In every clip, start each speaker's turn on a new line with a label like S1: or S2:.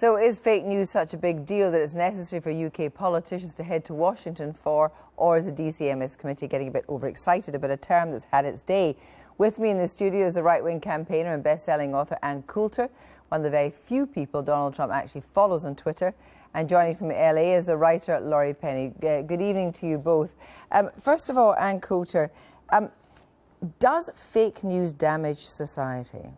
S1: So is fake news such a big deal that it's necessary for UK politicians to head to Washington for, or is the DCMS committee getting a bit overexcited about a term that's had its day? With me in the studio is the right-wing campaigner and best-selling author Ann Coulter, one of the very few people Donald Trump actually follows on Twitter. And joining from LA is the writer Laurie Penny. Good evening to you both. First of all, Ann Coulter, does fake news damage society?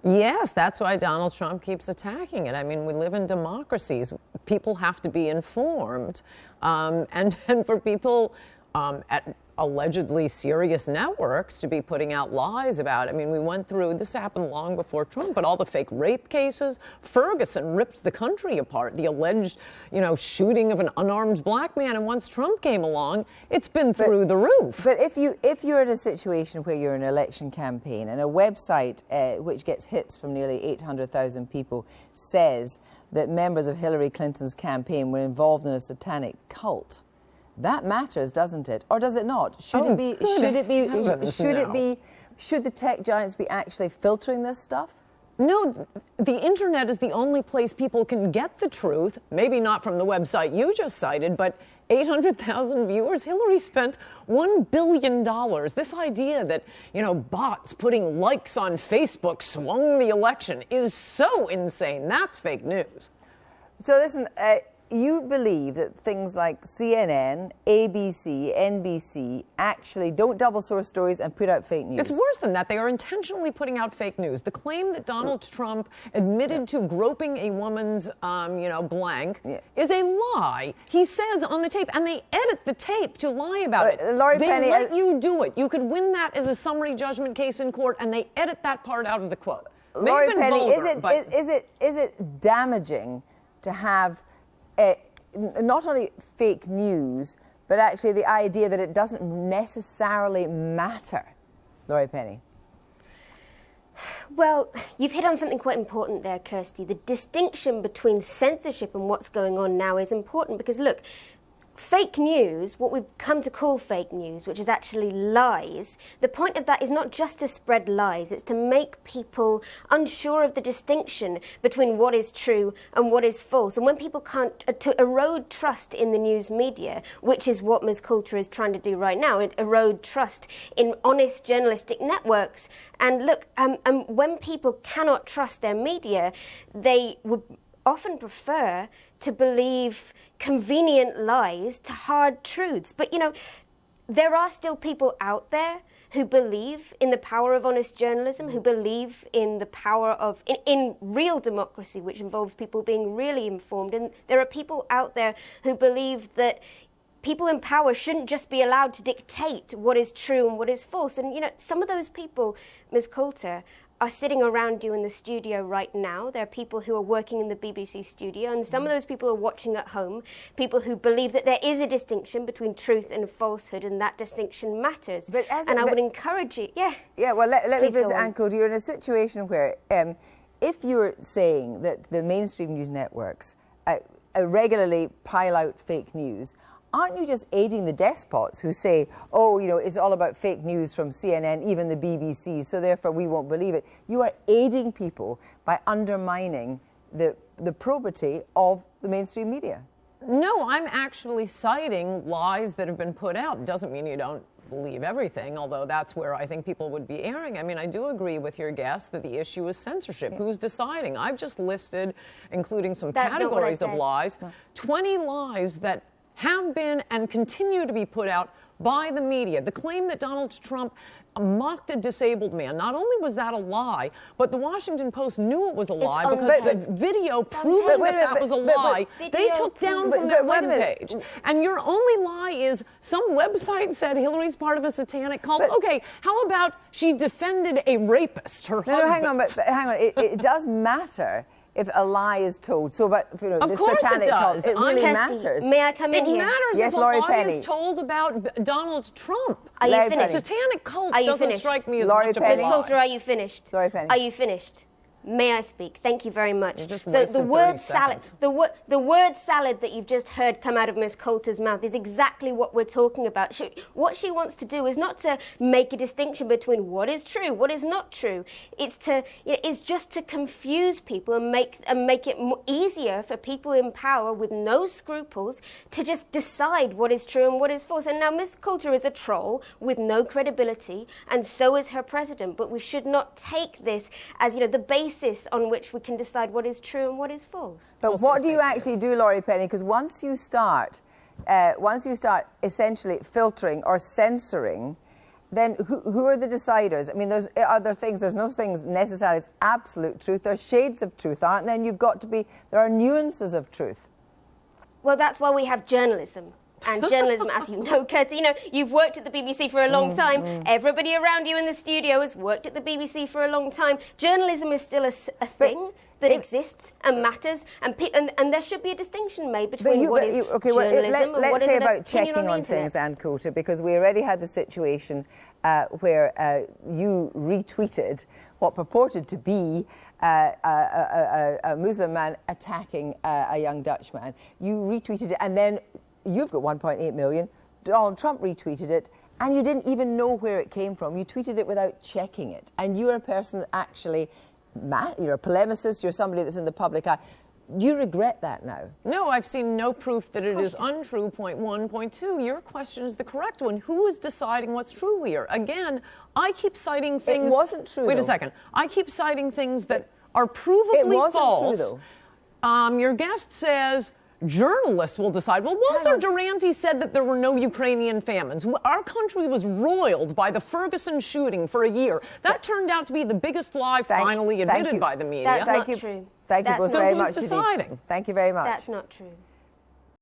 S2: Yes, that's why Donald Trump keeps attacking it. I mean, we live in democracies. People have to be informed. And for people at allegedly serious networks to be putting out lies about it. I mean, we went through, this happened long before Trump, but all the fake rape cases. Ferguson ripped the country apart, the alleged, shooting of an unarmed black man. And once Trump came along, it's been through the roof.
S1: But if you're in a situation where you're in an election campaign and a website which gets hits from nearly 800,000 people says that members of Hillary Clinton's campaign were involved in a satanic cult, that matters, doesn't it? Or does it not? Should the tech giants be actually filtering this stuff?
S2: No, the internet is the only place people can get the truth. Maybe not from the website you just cited, but 800,000 viewers. Hillary spent $1 billion. This idea that, bots putting likes on Facebook swung the election is so insane. That's fake news.
S1: So listen, you believe that things like CNN, ABC, NBC actually don't double source stories and put out fake news?
S2: It's worse than that. They are intentionally putting out fake news. The claim that Donald Trump admitted to groping a woman's, blank is a lie. He says on the tape, and they edit the tape to lie about it.
S1: Laurie
S2: they
S1: Penny,
S2: let you do it. You could win that as a summary judgment case in court, and they edit that part out of the quote.
S1: Laurie Penny, is it damaging to have not only fake news, but actually the idea that it doesn't necessarily matter? Laurie Penny.
S3: Well, you've hit on something quite important there, Kirsty. The distinction between censorship and what's going on now is important because, look, fake news, what we've come to call fake news, which is actually lies, the point of that is not just to spread lies, it's to make people unsure of the distinction between what is true and what is false. And when people can't, to erode trust in the news media, which is what Ms. Coulter is trying to do right now, erode trust in honest journalistic networks. And look, when people cannot trust their media, they would often prefer to believe convenient lies to hard truths. But, there are still people out there who believe in the power of honest journalism, who believe in the power of, in real democracy, which involves people being really informed. And there are people out there who believe that people in power shouldn't just be allowed to dictate what is true and what is false. And, some of those people, Ms. Coulter, are sitting around you in the studio right now. There are people who are working in the BBC studio, and some of those people are watching at home, people who believe that there is a distinction between truth and falsehood, and that distinction matters. I would encourage you,
S1: Yeah, well, let me visit Ann Coulter. You're in a situation where if you're saying that the mainstream news networks regularly pile out fake news, aren't you just aiding the despots who say, it's all about fake news from CNN, even the BBC, so therefore we won't believe it? You are aiding people by undermining the probity of the mainstream media.
S2: No, I'm actually citing lies that have been put out. It doesn't mean you don't believe everything, although that's where I think people would be erring. I mean, I do agree with your guest that the issue is censorship. Who's deciding? I've just listed, including some categories of lies, 20 lies that have been and continue to be put out by the media. The claim that Donald Trump mocked a disabled man, not only was that a lie, but the Washington Post knew it was a lie because the video proving that was a lie, they took down from their webpage. And your only lie is some website said Hillary's part of a satanic cult. Okay, how about she defended a rapist, her husband?
S1: No, hang on, but hang on. It does matter if a lie is told. So, but
S2: of
S1: this
S2: course
S1: satanic
S2: it does.
S1: cult, it really matters.
S3: May I come in here?
S2: It matters
S1: yes,
S2: if
S1: Laurie
S2: a lie
S1: Penny.
S2: is told about Donald Trump.
S3: Are you finished?
S2: Satanic cult
S3: Are you
S2: doesn't
S3: finished?
S2: strike me as
S1: Laurie
S2: much of
S1: Penny.
S2: a
S3: Ms.
S2: lie.
S3: Coulter, are you finished?
S1: Laurie Penny.
S3: Are you finished? May I speak? Thank you very much.
S2: You just
S3: So
S2: wasted
S3: the word
S2: 30
S3: salad,
S2: seconds.
S3: the word salad that you've just heard come out of Ms. Coulter's mouth is exactly what we're talking about. What she wants to do is not to make a distinction between what is true, what is not true. It's just to confuse people and make it easier for people in power with no scruples to just decide what is true and what is false. And now Ms. Coulter is a troll with no credibility, and so is her president. But we should not take this as the basis on which we can decide what is true and what is false.
S1: But what do you actually do, Laurie Penny? Because once you start essentially filtering or censoring, then who are the deciders? I mean, there's no things necessarily as absolute truth. There's shades of truth, aren't there? And there are nuances of truth.
S3: Well, that's why we have journalism. And journalism, as you know, Kirsty, you've worked at the BBC for a long time. Everybody around you in the studio has worked at the BBC for a long time. Journalism is still a thing that exists and matters, and there should be a distintion made between what is journalism and what is
S1: let's say
S3: an
S1: about
S3: opinion
S1: checking on things, Ann Coulter, because we already had the situation where you retweeted what purported to be a Muslim man attacking a young Dutch man. You retweeted it, and then you've got 1.8 million. Donald Trump retweeted it, and you didn't even know where it came from. You tweeted it without checking it. And you're a person that actually, you're a polemicist, you're somebody that's in the public eye. Do you regret that now?
S2: No, I've seen no proof that it is untrue, point one. Point two, your question is the correct one. Who is deciding what's true here? Again, I keep citing things...
S1: It wasn't true,
S2: Wait a second. I keep citing things that are provably false.
S1: It wasn't true, though.
S2: Your guest says... journalists will decide. Well, Walter Duranty said that there were no Ukrainian famines. Our country was roiled by the Ferguson shooting for a year. That turned out to be the biggest lie finally admitted by the media.
S3: That's not true.
S1: Thank you both very much.
S2: So who's deciding?
S1: Thank you very much.
S3: That's not true.